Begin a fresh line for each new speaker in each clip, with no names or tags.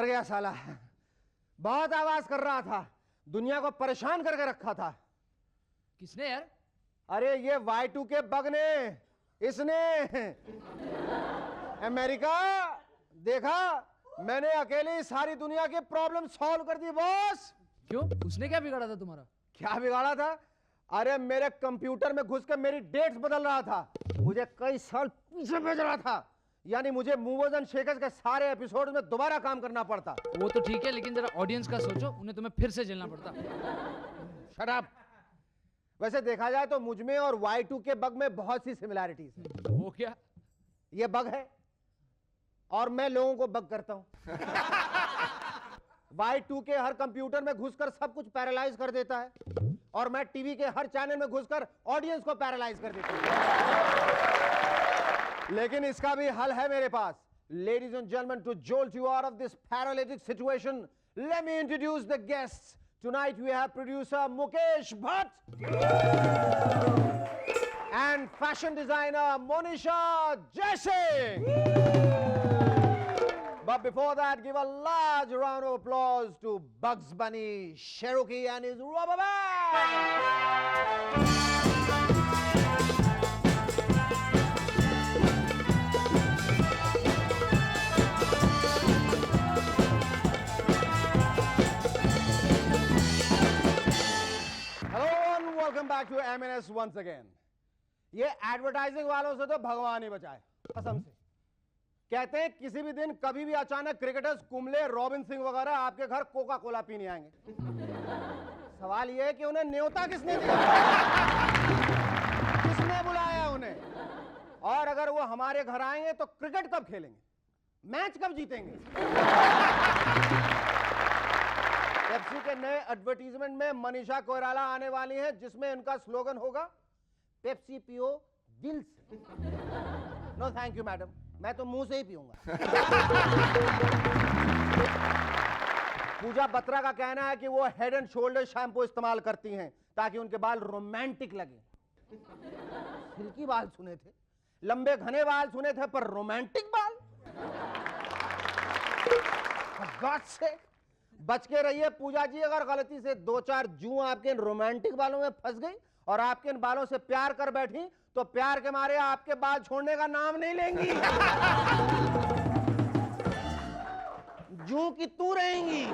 मर गया साला। बहुत आवाज कर रहा था, दुनिया को परेशान करके रखा था।
किसने यार?
अरे ये Y2K बग ने, इसने। अमेरिका देखा, मैंने अकेले ही सारी दुनिया की प्रॉब्लम सॉल्व कर दी बॉस।
क्यों? उसने क्या बिगाड़ा था तुम्हारा?
क्या बिगाड़ा था? अरे मेरे कंप्यूटर में घुस कर मेरी डेट्स बदल रहा था, मुझे कई साल पीछे भेज रहा था। यानी मुझे मूवर्स एंड शेकर्स के सारे एपिसोड में दोबारा काम करना पड़ता।
वो तो ठीक है, लेकिन जरा ऑडियंस का सोचो, उन्हें तुम्हें फिर से झेलना पड़ता।
Shut up. वैसे देखा जाए तो मुझमें और Y2K बग में बहुत सी सिमिलैरिटीज हैं।
वो क्या?
ये बग है और मैं लोगों को बग करता हूं। Y2K हर कंप्यूटर में घुसकर सब कुछ पैरालाइज कर देता है और मैं टीवी के हर चैनल में घुसकर ऑडियंस को पैरालाइज कर देता हूं। लेकिन इसका भी हल है मेरे पास। Ladies and gentleman, to jolt you out of this paralytic situation, let me introduce the guests. Tonight we have producer Mukesh Bhatt and fashion designer Monisha Jaisingh. But before that, give a large round of applause to Bugs Bunny, Cherokee and his rubber band. Welcome back to M&S once again. ये advertising वालों से तो भगवान ही बचाए, कसम से। कहते हैं किसी भी दिन कभी भी अचानक क्रिकेटर्स कुंबले, रॉबिन सिंह वगैरह आपके घर कोका कोला पीने आएंगे। सवाल ये है कि उन्हें न्योता किसने दिया, किसने बुलाया उन्हें, और अगर वो हमारे घर आएंगे तो क्रिकेट कब खेलेंगे, मैच कब जीतेंगे। पेप्सी के नए एडवर्टीजमेंट में मनीषा कोइराला आने वाली है, जिसमें उनका स्लोगन होगा पेप्सी पियो दिल से। नो थैंक यू मैडम, मैं तो मुंह से ही पीऊंगा। पूजा बत्रा का कहना है कि वो हेड एंड शोल्डर शैम्पू इस्तेमाल करती हैं ताकि उनके बाल रोमांटिक लगे। सिल्की बाल सुने थे, लंबे घने बाल सुने थे, पर रोमांटिक बाल। गॉड से बच के रहिए पूजा जी, अगर गलती से 2-4 जू आपके इन रोमांटिक बालों में फंस गई और आपके इन बालों से प्यार कर बैठी तो प्यार के मारे आपके बाल छोड़ने का नाम नहीं लेंगी। जू की तू रहेंगी।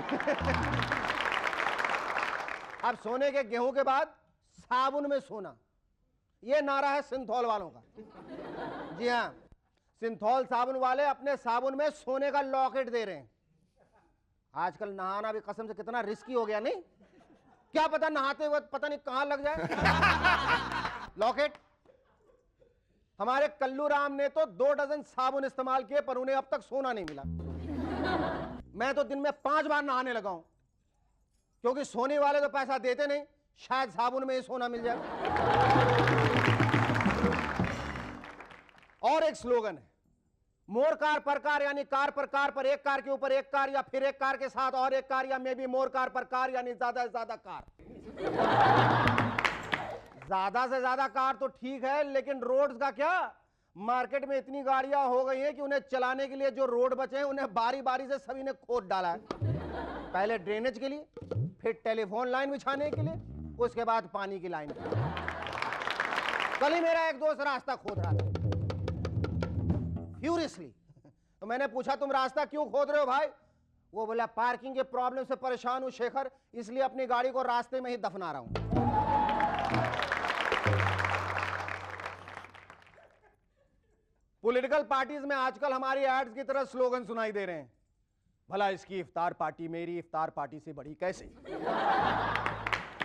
अब सोने के गेहूं के बाद साबुन में सोना, यह नारा है सिंथॉल वालों का। जी हाँ, सिंथॉल साबुन वाले अपने साबुन में सोने का लॉकेट दे रहे हैं। आजकल नहाना भी कसम से कितना रिस्की हो गया, नहीं? क्या पता नहाते हुए पता नहीं कहां लग जाए लॉकेट। हमारे कल्लू राम ने तो 2 डजन साबुन इस्तेमाल किए पर उन्हें अब तक सोना नहीं मिला। मैं तो दिन में 5 बार नहाने लगा हूं, क्योंकि सोने वाले तो पैसा देते नहीं, शायद साबुन में ही सोना मिल जाए। और एक स्लोगन है, मोर कार पर कार, यानी कार पर कार पर एक कार के ऊपर एक कार, या फिर एक कार के साथ और एक कार, या मे बी मोर कार पर कार, यानी ज्यादा से ज्यादा कार। ज्यादा से ज्यादा कार तो ठीक है, लेकिन रोड्स का क्या? मार्केट में इतनी गाड़ियां हो गई हैं कि उन्हें चलाने के लिए जो रोड बचे हैं उन्हें बारी बारी से सभी ने खोद डाला है। पहले ड्रेनेज के लिए, फिर टेलीफोन लाइन बिछाने के लिए, उसके बाद पानी की लाइन। कल ही मेरा एक दोस्त रास्ता खोद रहा था फ्यूरियसली, तो मैंने पूछा तुम रास्ता क्यों खोद रहे हो भाई? वो बोला पार्किंग के प्रॉब्लम से परेशान हूं शेखर, इसलिए अपनी गाड़ी को रास्ते में ही दफना रहा हूं। पॉलिटिकल पार्टीज में आजकल हमारी एड्स की तरह स्लोगन सुनाई दे रहे हैं, भला इसकी इफ्तार पार्टी मेरी इफ्तार पार्टी से बड़ी कैसे?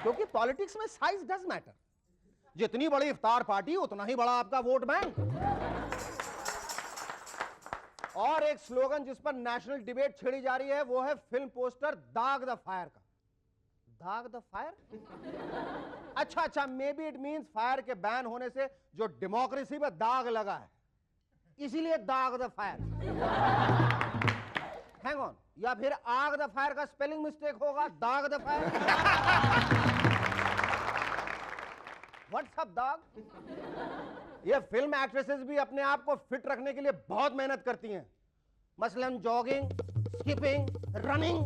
क्योंकि पॉलिटिक्स में साइज डज मैटर। जितनी बड़ी इफ्तार पार्टी उतना ही बड़ा आपका वोट बैंक। और एक स्लोगन जिस पर नेशनल डिबेट छेड़ी जा रही है वो है फिल्म पोस्टर दाग द फायर का। दाग द फायर? अच्छा, may be it means fire के बैन होने से जो डेमोक्रेसी पे दाग लगा है, इसीलिए दाग द फायर। हैंग ऑन, या फिर आग द फायर का स्पेलिंग मिस्टेक होगा, दाग द फायर। व्हाट्स अप दाग? ये फिल्म एक्ट्रेसेस भी अपने आप को फिट रखने के लिए बहुत मेहनत करती हैं, मसलन जॉगिंग, स्किपिंग, रनिंग।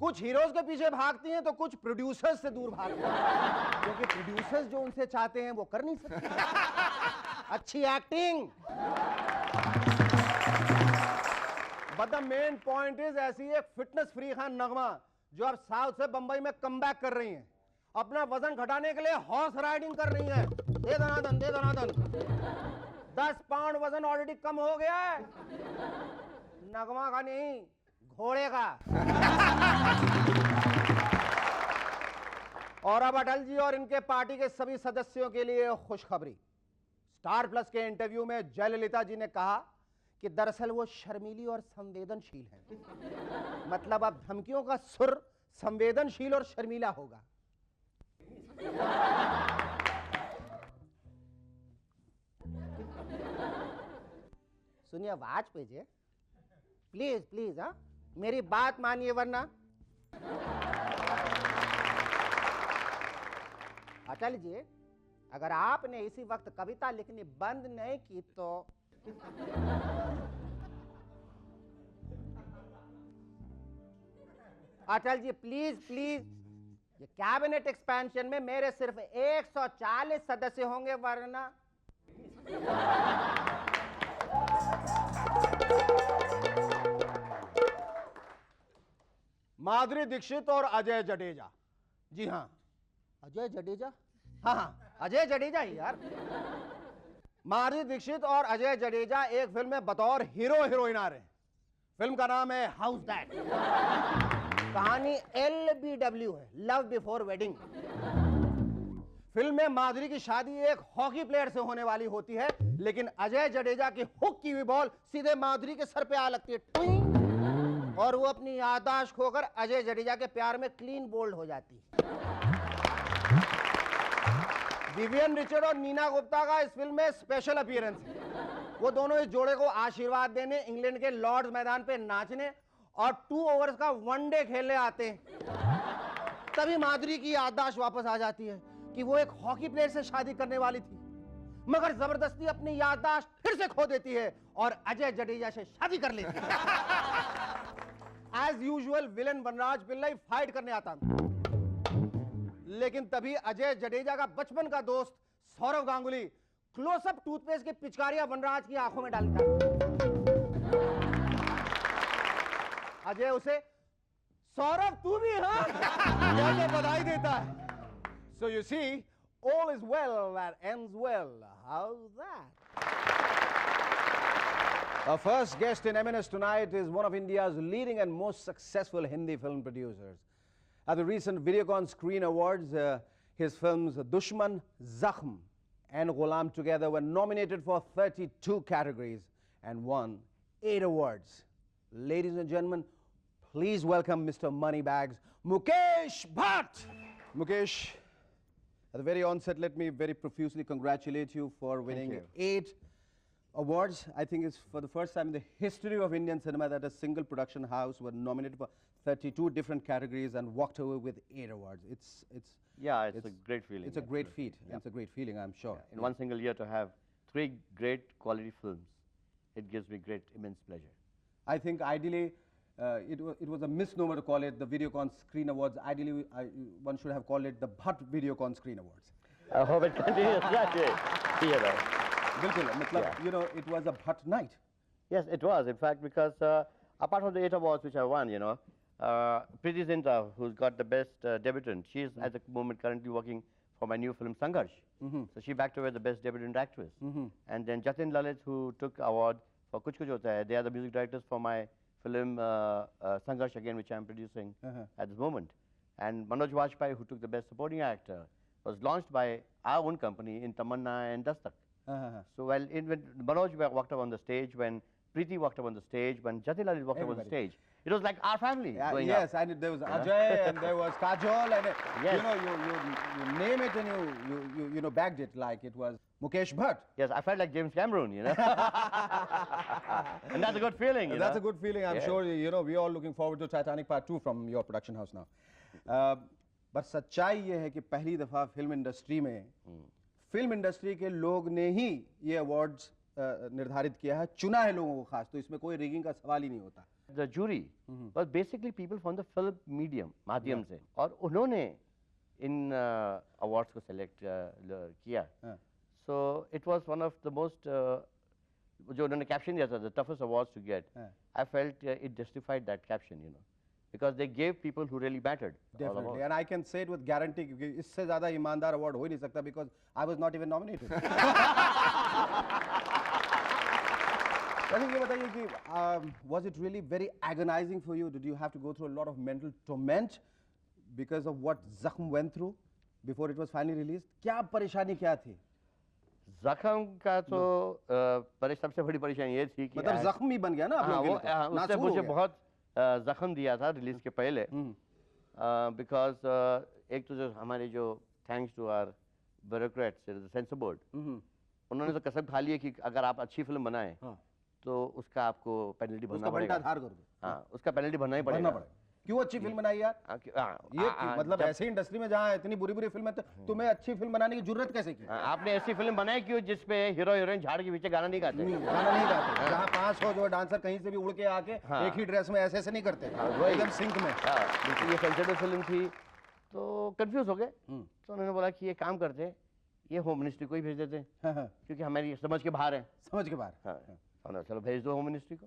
कुछ हीरोज के पीछे भागती हैं तो कुछ प्रोड्यूसर्स से दूर भागती हैं, क्योंकि प्रोड्यूसर्स जो उनसे चाहते हैं वो कर नहीं सकते। अच्छी acting. But the main point is, ऐसी एक फिटनेस फ्री खान नगमा जो अब साउथ से बंबई में कमबैक कर रही हैं, अपना वजन घटाने के लिए हॉर्स राइडिंग कर रही हैं। दे दनादन, दे दनादन। 10 पाउंड वजन ऑलरेडी कम हो गया है। नगमा का नहीं, घोड़े का। और अब अटल जी और इनके पार्टी के सभी सदस्यों के लिए खुशखबरी। स्टार प्लस के इंटरव्यू में जयललिता जी ने कहा कि दरअसल वो शर्मीली और संवेदनशील हैं। मतलब अब धमकियों का सुर संवेदनशील और शर्मीला होगा। सुनिए, आवाज भेजिए प्लीज प्लीज। हाँ, मेरी बात मानिए वरना। अटल जी, अगर आपने इसी वक्त कविता लिखनी बंद नहीं की तो अटल जी प्लीज प्लीज, ये कैबिनेट एक्सपेंशन में मेरे सिर्फ 140 सदस्य होंगे, वरना माधुरी दीक्षित और अजय जडेजा। जी हाँ, अजय जडेजा। हाँ हाँ, अजय जडेजा ही यार। माधुरी दीक्षित और अजय जडेजा एक फिल्म में बतौर हीरो हीरोइन आ रहे हैं। फिल्म का नाम है हाउस दैट। कहानी LBW है, लव बिफोर वेडिंग। फिल्म में माधुरी की शादी एक हॉकी प्लेयर से होने वाली होती है, लेकिन अजय जडेजा की हुक की हुई बॉल सीधे माधुरी के सर पे आ लगती है, टुई, और वो अपनी याददाश्त खोकर अजय जडेजा के प्यार में क्लीन बोल्ड हो जाती है। विवियन रिचर्ड और नीना गुप्ता का इस फिल्म में स्पेशल अपीयरेंस है। वो दोनों इस जोड़े को आशीर्वाद देने इंग्लैंड के लॉर्ड्स मैदान पे नाचने और 2 ओवर्स का वनडे खेलने आते हैं। तभी माधुरी की याददाश्त वापस आ जाती है कि वो एक हॉकी प्लेयर से शादी करने वाली थी, मगर जबरदस्ती अपनी याददाश्त फिर से खो देती है और अजय जडेजा से शादी कर लेती है। एज यूजुअल विलेन वनराज पिल्लई फाइट करने आता है, लेकिन तभी अजय जडेजा का बचपन का दोस्त सौरव गांगुली क्लोजअप टूथपेस्ट की पिचकारियां वनराज की आंखों में डालता है। अजय उसे सौरभ तू भी हाँ कहकर बधाई देता है। So you see, all is well that ends well. How's that? Our first guest in M&S tonight is one of India's leading and most successful Hindi film producers. At the recent Videocon Screen Awards, his films Dushman, Zakhm and Ghulam together were nominated for 32 categories and won 8 awards. Ladies and gentlemen, please welcome Mr. Moneybags, Mukesh Bhatt. Mukesh, at the very onset, let me very profusely congratulate you for winning 8 awards. I think it's for the first time in the history of Indian cinema that a single production house was nominated for 32 different categories and walked away with 8 awards. It's
a great feeling.
It's a great feat. Yeah. It's a great feeling, I'm sure.
Yeah. In one single year to have 3 great quality films, it gives me great, immense pleasure.
I think ideally, it was a misnomer to call it the Videocon Screen Awards. Ideally, one should have called it the Bhatt Videocon Screen Awards.
I hope it continues that way.
You know, it was a Bhatt night.
Yes, it was. In fact, because apart from the 8 awards which I won, you know, Preeti Zinta, who's got the best debutant, she's at the moment currently working for my new film Sangharsh. So she backed away the best debutant actress. And then Jatin Lalit, who took award for Kuch Kuch Hota Hai, they are the music directors for my film Sangharsh again, which I'm producing at this moment. And Manoj Vajpayee, who took the best supporting actor, was launched by our own company in Tamanna and Dastak. So when Manoj walked up on the stage, when Preeti walked up on the stage, when Jatin Lalit walked up on the stage, it was like our family going
yes,
up.
and there was Ajay and there was Kajol and you know, you name it and you know, bagged it like it was Mukesh Bhatt.
Yes, I felt like James Cameron, you know. And that's a good feeling, you
That's
know.
a good feeling. I'm sure, you know, we're all looking forward to Titanic Part 2 from your production house now. But सच्चाई ये है कि पहली दफा film industry में film industry के लोग ने ही ये अवार्ड्स निर्धारित किया है, चुना है लोगों को खास, तो इसमें कोई रिगिंग का सवाल ही नहीं होता.
The jury was basically people from the film medium, माध्यम से, और उन्होंने इन awards को select किया. So it was one of the most जो उन्होंने caption दिया था, the toughest awards to get. I felt it justified that caption, you know, because they gave people who really mattered.
Definitely, and I can say it with guarantee क्योंकि इससे ज़्यादा ईमानदार award हो ही नहीं सकता because I was not even nominated. वैसे ये बताइए कि was it really very agonizing for you? Did you have to go through a lot of mental torment because of what Zakham went through before it was finally released? क्या परेशानी क्या थी?
जख्म का तो सबसे बड़ी परेशानी ये थी कि
मतलब जख्म ही बन गया ना आप लोगों के लिए तो?
उसने मुझे बहुत जख्म दिया था रिलीज के पहले बिकॉज एक तो जो हमारे जो thanks to our bureaucrats censor board उन्होंने तो कसम खा ली है कि अगर आप अच्छी फिल्म बनाएं तो उसका आपको पेनल्टी भरना पड़ेगा. हाँ, उसका पेनल्टी भरना ही पड़ेगा.
क्यों अच्छी फिल्म बनाई यार? ये मतलब ऐसे इंडस्ट्री में जहाँ इतनी बुरी बुरी फिल्म है तुम्हें अच्छी फिल्म बनाने की जरूरत कैसे की?
आपने ऐसी फिल्म बनाई क्यों जिसपे हीरो हीरोइन झाड़ के पीछे गाना नहीं गाते?
गाना नहीं गाते. जहाँ 500 जो डांसर कहीं से भी उड़ के आके एक ही ड्रेस में ऐसे नहीं करते, एकदम सिंक में.
ये सेंसिटिव फिल्म थी तो कंफ्यूज हो गए. तो उन्होंने बोला कि ये काम करते, ये होम मिनिस्ट्री को ही भेज देते क्योंकि हमारी समझ के बाहर है.
समझ के बाहर.
चलो भेज दो होम मिनिस्ट्री को.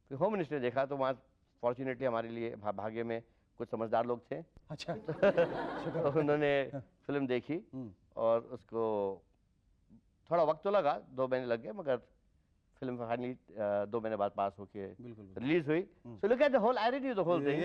फिर होम मिनिस्ट्री देखा तो वहाँ फॉर्चुनेटली हमारे लिए भाग्य में कुछ समझदार लोग थे.
अच्छा.
तो उन्होंने फिल्म देखी और उसको थोड़ा वक्त तो लगा, 2 महीने लग गए, मगर फिल्म फाइनली 2 महीने बाद पास होके रिलीज हुई. So look at the whole idea, the whole thing.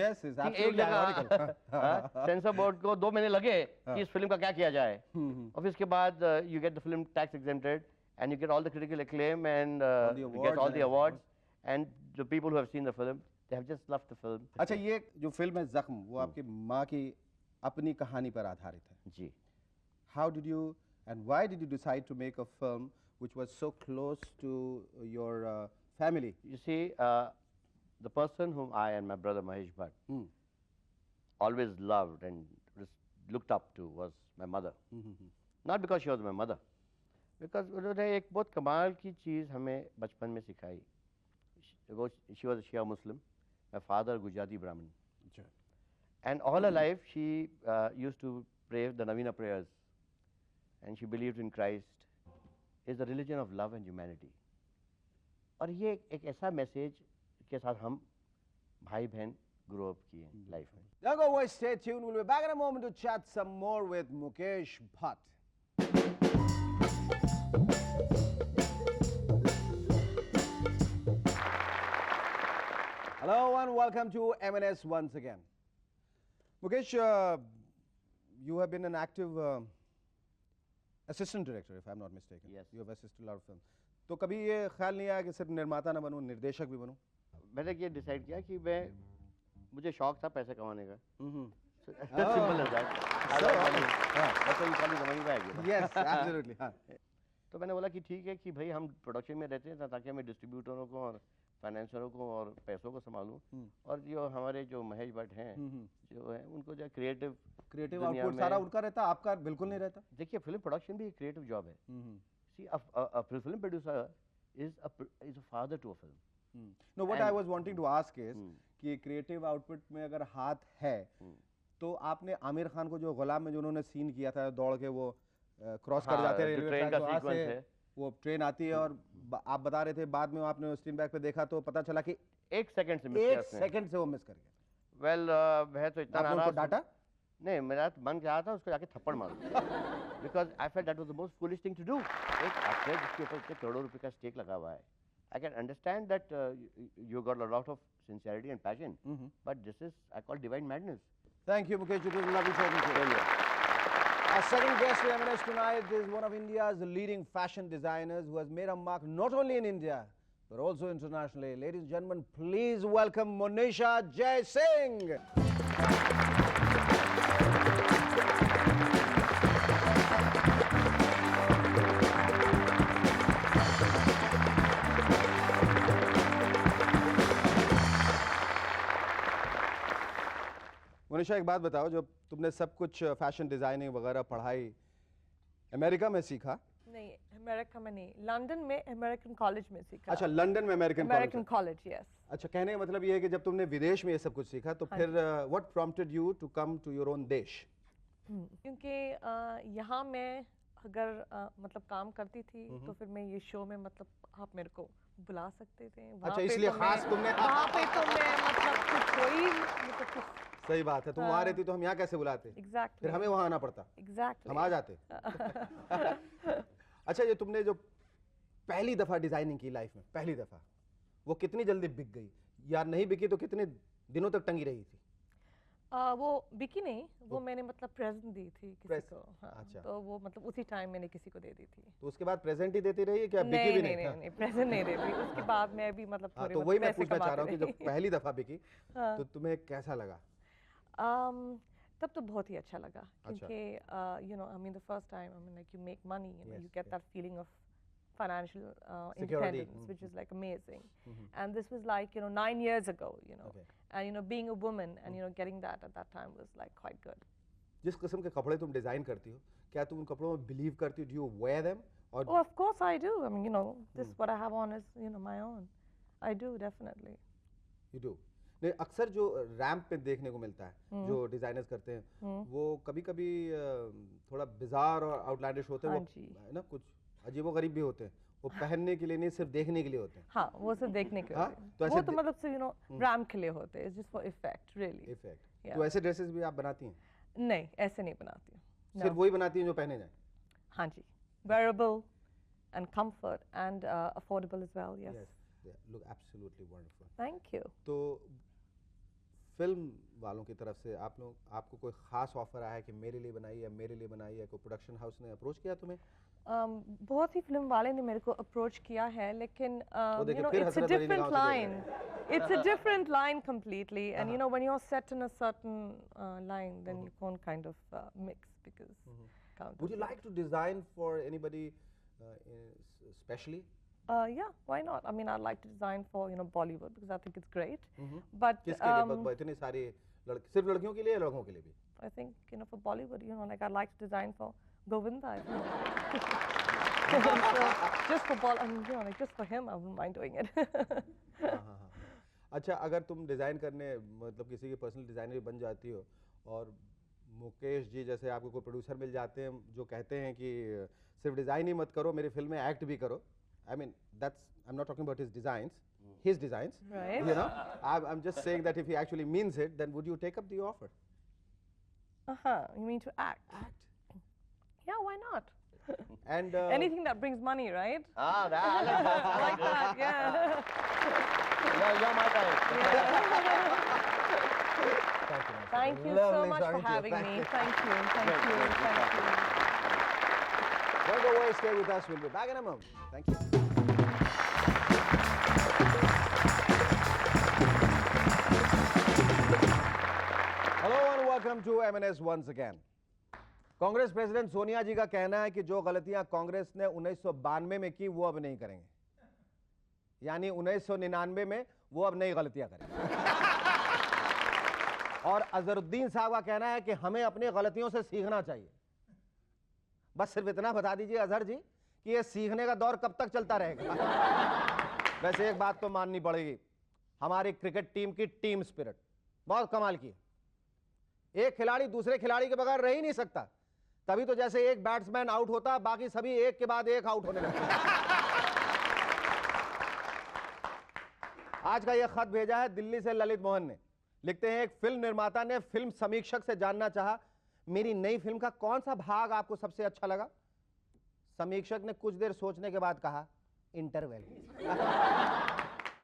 एक जगह सेंसर बोर्ड को 2 महीने लगे कि इस फिल्म का क्या किया जाए, और फिर इसके बाद you get the film tax exempted and you get all the critical acclaim and you get all the awards and the people who have seen the film, they have just loved the film.
अच्छा, ये जो film है जख्म वो आपकी माँ की अपनी कहानी पर आधारित है.
जी.
How did you and why did you decide to make a film which was so close to your family?
You see, the person whom I and my brother Mahesh Bhatt always loved and looked up to was my mother. Not because she was my mother, because उन्होंने एक बहुत कमाल की चीज़ हमें बचपन में सिखाई. वो she was a Shia Muslim, my father Gujarati Brahmin, and all her life she used to pray the Navina prayers, and she believed in Christ is the religion of love and humanity. और ये एक ऐसा message के साथ हम भाई बहन grow up किए लाइफ में.
Don't go away, stay tuned. We'll be back in a moment to chat some more with Mukesh Bhatt. Hello and welcome to M&S once again. Mukesh, you have been an active assistant director, if I'm not mistaken.
Yes.
You have assisted a lot of films. तो कभी ये ख्याल नहीं आया कि सिर्फ निर्माता ना बनूं, निर्देशक भी बनूं?
मैंने ये डिसाइड किया कि मुझे शौक था पैसे कमाने का. Simple as that. That's why you call me the money bag.
Yes, absolutely.
तो मैंने बोला कि ठीक है कि भाई हम प्रोडक्शन में रहते हैं ताकि मैं डिस्ट्रीब्यूटरों को और फाइनेंसरों को और पैसों को संभालूं, और जो हमारे जो महेश भट्ट हैं जो है उनको जो क्रिएटिव
आउटपुट सारा उनका रहता, आपका बिल्कुल नहीं रहता.
देखिए फिल्म प्रोडक्शन भी एक क्रिएटिव जॉब है. See, a film producer is a father to a film.
No, what I was wanting to ask is कि क्रिएटिव आउटपुट में अगर हाथ है तो आपने आमिर खान को जो गुलाम में जो उन्होंने सीन किया था दौड़ के वो क्रॉस कर जाते हैं रेलवे ट्रैक, वहाँ से वो ट्रेन आती है और आप बता रहे थे बाद में आपने स्क्रीन बैक पे देखा तो पता चला कि
1 सेकंड से
वो मिस कर गया.
वेल वह तो इतना
नाराज डाटा
नहीं, मेरा मन क्या था उसको जाके थप्पड़ मारो, because I felt that was the most foolish thing to do. एक एक्टर जिसके ऊपर इतने करोड़ों रुपए का स्टेक लगा हुआ है, I can understand that you got a lot of sincerity and passion, but this is I call divine madness.
Thank you, Mukesh. It was lovely talking to you. Our second guest for M&S tonight is one of India's leading fashion designers who has made a mark not only in India but also internationally. Ladies and gentlemen, please welcome Monisha Jaisingh. Monisha, एक बात बताओ, जब तुमने सब कुछ fashion designing वगैरह पढ़ाई America में सीखा
नहीं, अमेरिका में नहीं, लंदन में अमेरिकन कॉलेज में सीखा।
अच्छा, लंदन में अमेरिकन
अमेरिकन कॉलेज, यस।
अच्छा, कहने का मतलब ये है कि जब तुमने विदेश में ये सब कुछ सीखा तो फिर what prompted you to come to your own देश?
क्योंकि यहाँ मैं अगर मतलब काम करती थी तो फिर मैं ये शो में मतलब आप मेरे को बुला सकते थे।
अच्छा, इसलिए खास तुमने
वहाँ पे तो मैं मतलब कुछ कोई मतलब कुछ।
सही बात है, तुम वहाँ रहती तो हम यहाँ कैसे बुलाते?
एग्जैक्टली,
फिर हमें वहाँ आना पड़ता।
एग्जैक्टली,
हम आ जाते। अच्छा, ये तुमने जो पहली दफा डिजाइनिंग की लाइफ में, पहली दफा, वो कितनी जल्दी बिक गई? या नहीं बिकी तो कितने दिनों तक टंगी रही थी?
वो बिकी नहीं, वो मैंने मतलब प्रेजेंट दी थी किसी को। हाँ,
अच्छा।
तो वो मतलब उसी टाइम मैंने किसी को दे दी थी।
तो उसके बाद प्रेजेंट ही देती रही क्या? बिकी भी
नहीं,
नहीं?
नहीं, प्रेजेंट नहीं देती। उसके बाद मैं भी मतलब
हाँ,
थोड़े
तो
मतलब
वही मैं
पैसे
पूछना चाह रहा
कमाती
हूँ कि जब
रही।
पहली दफा बिकी तो तुम्हें कैसा लगा?
तब तो बहुत ही अच्छा लगा क्योंकि you know, I mean the first time, I mean like you make money, you know,
Yes,
you get
yes.
that feeling of financial
Security.
independence, which is like amazing. And this was like, you know, 9 years ago, you know.
Okay.
And you know, being a woman and you know, getting that at that time was like quite good.
जिस किस्म के कपड़े तुम design करती हो, क्या तुम उन कपड़ों में बिलीव करती हो? Do you wear them? और
Oh, of course I do. I mean, you know, this what I have on is, you know, my own. I do definitely.
You do? नहीं, अक्सर जो रैंप पे देखने को मिलता है जो डिजाइनर्स करते हैं वो कभी-कभी थोड़ा बिजार और आउटलैंडिश होते हैं,
हाँ
वो
जी।
है ना, कुछ अजीबोगरीब भी होते हैं। वो पहनने के लिए नहीं, सिर्फ देखने के लिए होते हैं।
हाँ, वो सब देखने के
हाँ,
होते हैं।
तो ऐसे
वो तो मतलब से, you know, रैम के लिए होते हैं, just for effect, really.
Effect.
Yeah.
तो ऐसे ड्रेसेस भी आप बनाती हैं?
नहीं, ऐसे नहीं बनाती हूँ। No.
सिर्फ वही बनाती हैं जो पहने जाए?
हाँ जी, wearable and comfort and affordable as well. Yes.
Look absolutely wonderful.
Thank you.
तो फिल्म वालों की तरफ से आपको कोई खास ऑफर आया है कि मेरे लिए बनाई है, मेरे लिए बनाई है? कोई प्रोडक्शन हाउस ने अप्रोच किया तुम्हें?
बहुत ही फिल्म वाले ने मेरे को अप्रोच किया है, लेकिन
देखिए,
you know,
फिर
it's a
Hasrat Ali
different
निगाहों से
line. It's a different line completely, and you know, when you're set in a certain line, then you can't kind of mix because.
Would you like to design for anybody especially?
Yeah, why not? I mean, I'd like to design for, you know, Bollywood because I think it's great. But
किसके लिए? इतने सारे सिर्फ लड़कियों के लिए या लड़कों के लिए भी?
I think, you know, for Bollywood, you know, like I'd like to design for Govinda. You know. So, just for I mean, you know, like just for him, I wouldn't mind doing it.
हाँ। अच्छा, अगर तुम design करने मतलब किसी के personal designer बन जाती हो और मुकेश जी जैसे आपको कोई प्रोड्यूसर मिल जाते हैं जो कहते हैं कि सिर्फ डिज़ाइन ही मत करो, मेरी फिल्म में एक्ट भी करो. I mean, I'm not talking about his designs,
Right.
you know. I'm just saying that if he actually means it, then would you take up the offer?
You mean to act? Yeah, why not?
And
Anything that brings money, right?
Ah, that,
I like that, yeah.
you're my type.
Thank you
Lovely
so much for
talking to you.
having
Thank
me.
you.
Thank you.
Don't go away, stay with us. We'll be back in a moment. Thank you. Hello and welcome to M&S once again. Congress president Sonia ji का कहना है कि जो गलतियां कांग्रेस ने 1992 में की वो अब नहीं करेंगे, यानी 1999 में वो अब नई गलतियां करेंगे. और अजहरुद्दीन साहब का कहना है कि हमें अपनी गलतियों से सीखना चाहिए. बस सिर्फ इतना बता दीजिए अजहर जी कि ये सीखने का दौर कब तक चलता रहेगा. वैसे एक बात तो माननी पड़ेगी, हमारी क्रिकेट टीम की टीम स्पिरिट बहुत कमाल की है. एक खिलाड़ी दूसरे खिलाड़ी के बगैर रह ही नहीं सकता. तभी तो जैसे एक बैट्समैन आउट होता बाकी सभी एक के बाद एक आउट होने लगते. आज का यह खत भेजा है दिल्ली से ललित मोहन ने. लिखते हैं, एक फिल्म निर्माता ने फिल्म समीक्षक से जानना चाहा, मेरी नई फिल्म का कौन सा भाग आपको सबसे अच्छा लगा. समीक्षक ने कुछ देर सोचने के बाद कहा, इंटरवेल.